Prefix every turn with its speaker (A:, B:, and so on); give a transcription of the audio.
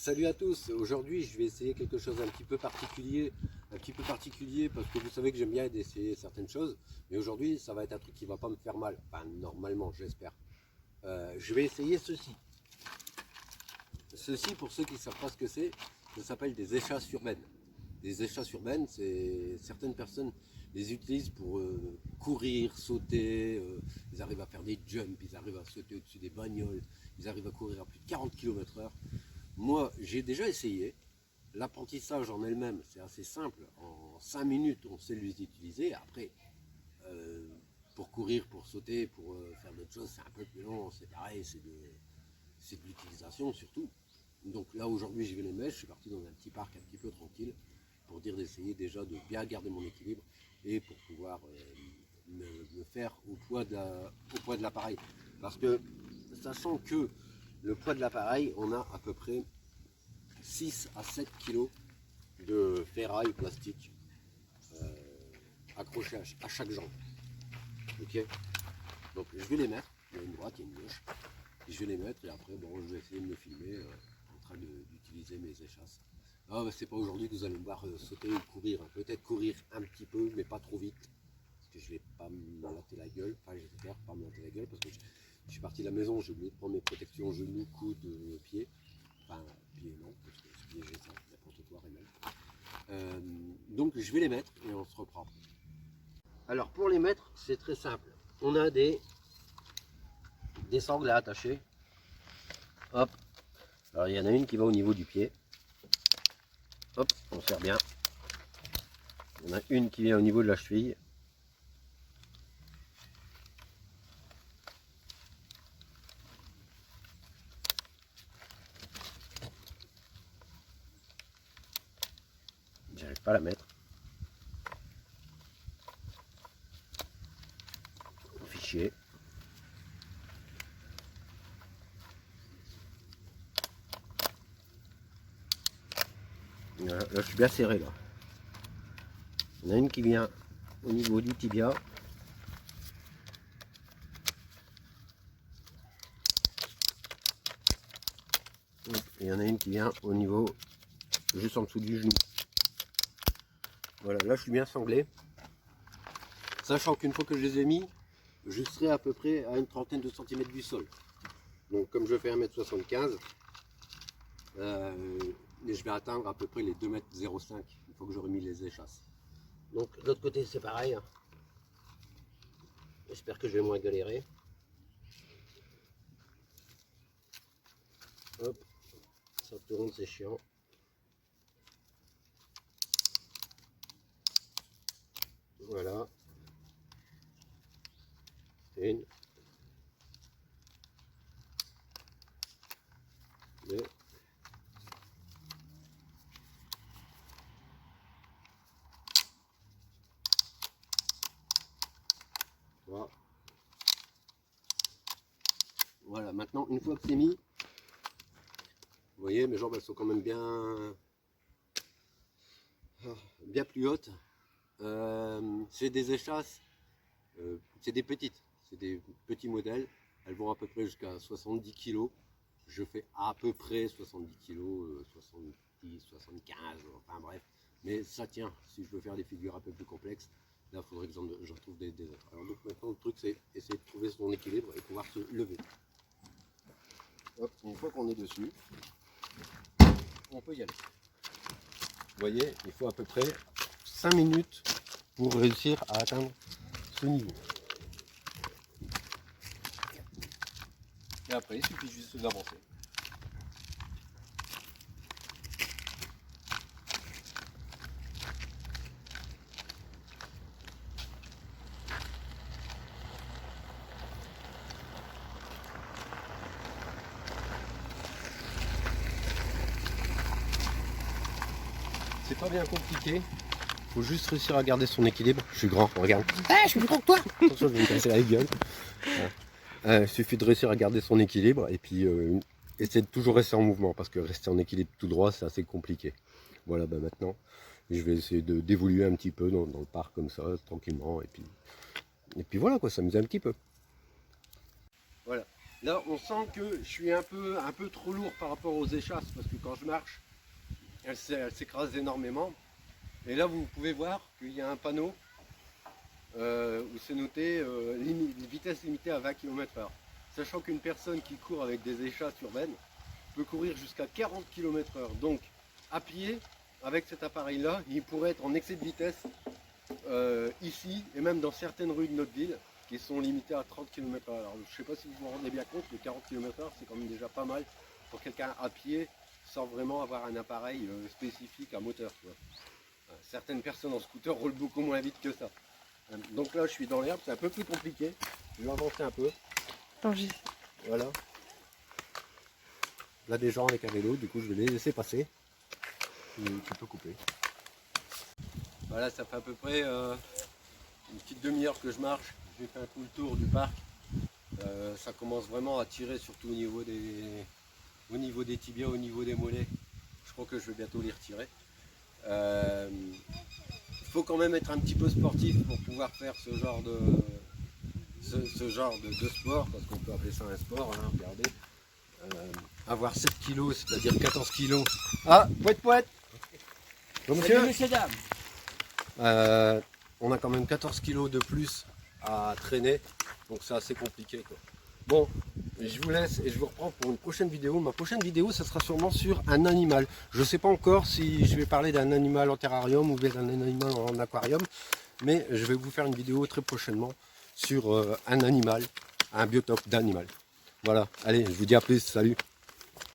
A: Salut à tous, aujourd'hui je vais essayer quelque chose un petit peu particulier parce que vous savez que j'aime bien essayer certaines choses, mais aujourd'hui ça va être un truc qui va pas me faire mal, enfin normalement j'espère. Je vais essayer ceci. Ceci, pour ceux qui ne savent pas ce que c'est, ça s'appelle des échasses urbaines. Des échasses urbaines, c'est certaines personnes les utilisent pour courir, sauter, ils arrivent à faire des jumps, ils arrivent à sauter au-dessus des bagnoles, ils arrivent à courir à plus de 40 km/h. Moi, j'ai déjà essayé. L'apprentissage en elle-même, c'est assez simple. En 5 minutes, on sait les utiliser. Après, euh, pour courir, pour sauter, pour faire d'autres choses, c'est un peu plus long. C'est pareil, c'est de l'utilisation surtout. Donc là, aujourd'hui, je vais les mettre. Je suis parti dans un petit parc un petit peu tranquille pour dire d'essayer déjà de bien garder mon équilibre et pour pouvoir me faire au poids de l'appareil. Parce que, sachant que le poids de l'appareil, on a à peu près 6 à 7 kg de ferraille plastique accrochée à chaque jambe. Ok. Donc je vais les mettre, il y a une droite, il y a une gauche. Je vais les mettre et après bon, je vais essayer de me filmer en train d'utiliser mes échasses. Ah, bah, c'est pas aujourd'hui que vous allez me voir sauter ou courir. Hein. Peut-être courir un petit peu, mais pas trop vite. Parce que je vais pas me latter la gueule. Enfin, j'espère pas me latter la gueule parce que je suis parti de la maison, j'ai oublié de prendre mes protections genoux, coudes, pieds. Enfin, pieds non, parce que ce pied j'ai ça, n'importe quoi, Rémel. Donc je vais les mettre et on se reprend. Alors pour les mettre, c'est très simple. On a des sangles à attacher. Hop. Alors il y en a une qui va au niveau du pied. Hop, on serre bien. Il y en a une qui vient au niveau de la cheville. J'arrive pas à la mettre. Fichier. Voilà, là je suis bien serré là. Il y en a une qui vient au niveau du tibia. Et il y en a une qui vient au niveau juste en dessous du genou. Voilà, là je suis bien sanglé. Sachant qu'une fois que je les ai mis, je serai à peu près à une trentaine de centimètres du sol. Donc comme je fais 1m75, je vais atteindre à peu près les 2,05 m une fois que j'aurai mis les échasses. Donc de l'autre côté c'est pareil. J'espère que je vais moins galérer. Hop, ça tourne, c'est chiant. Voilà. Une. Deux. Trois. Voilà, maintenant une fois que c'est mis, vous voyez mes jambes elles sont quand même bien plus hautes. C'est des échasses, c'est des petites, c'est des petits modèles, elles vont à peu près jusqu'à 70 kg. Je fais à peu près 70 kg, 70, 75, enfin bref, mais ça tient. Si je veux faire des figures un peu plus complexes, là il faudrait que j'en trouve des autres. Alors donc maintenant le truc c'est essayer de trouver son équilibre et pouvoir se lever. Hop, une fois qu'on est dessus, on peut y aller. Vous voyez, il faut à peu près 5 minutes pour réussir à atteindre ce niveau. Et après, il suffit juste d'avancer. C'est pas bien compliqué. Faut juste réussir à garder son équilibre. Je suis grand, regarde. Ah, je suis plus grand que toi. Attention, je vais me casser la gueule. Il suffit de réussir à garder son équilibre et puis essayer de toujours rester en mouvement parce que rester en équilibre tout droit, c'est assez compliqué. Voilà, bah maintenant, je vais essayer d'évoluer un petit peu dans le parc comme ça, tranquillement. Et puis voilà quoi, s'amuser un petit peu. Voilà. Là, on sent que je suis un peu trop lourd par rapport aux échasses, parce que quand je marche, elles s'écrasent énormément. Et là, vous pouvez voir qu'il y a un panneau où c'est noté vitesse limitée à 20 km/h. Sachant qu'une personne qui court avec des échasses urbaines peut courir jusqu'à 40 km/h. Donc, à pied, avec cet appareil-là, il pourrait être en excès de vitesse ici et même dans certaines rues de notre ville qui sont limitées à 30 km/h. Alors, je ne sais pas si vous vous rendez bien compte, que 40 km/h, c'est quand même déjà pas mal pour quelqu'un à pied sans vraiment avoir un appareil spécifique à moteur. Tu vois. Certaines personnes en scooter roulent beaucoup moins vite que ça. Donc là, je suis dans l'herbe, c'est un peu plus compliqué. Je vais avancer un peu. Voilà. Là, des gens avec un vélo, du coup, je vais les laisser passer. Tu peux couper. Voilà, ça fait à peu près une petite demi-heure que je marche. J'ai fait un tout le tour du parc. Ça commence vraiment à tirer, surtout au niveau des tibias, au niveau des mollets. Je crois que je vais bientôt les retirer. Il faut quand même être un petit peu sportif pour pouvoir faire ce genre de sport, parce qu'on peut appeler ça un sport, hein, regardez. Avoir 7 kg, c'est-à-dire 14 kg. Ah, poète. Bon, monsieur.
B: Salut, messieurs, dames.
A: On a quand même 14 kg de plus à traîner, donc c'est assez compliqué, quoi. Bon, je vous laisse et je vous reprends pour une prochaine vidéo. Ma prochaine vidéo, ça sera sûrement sur un animal. Je ne sais pas encore si je vais parler d'un animal en terrarium ou bien d'un animal en aquarium, mais je vais vous faire une vidéo très prochainement sur un animal, un biotope d'animal. Voilà, allez, je vous dis à plus, salut.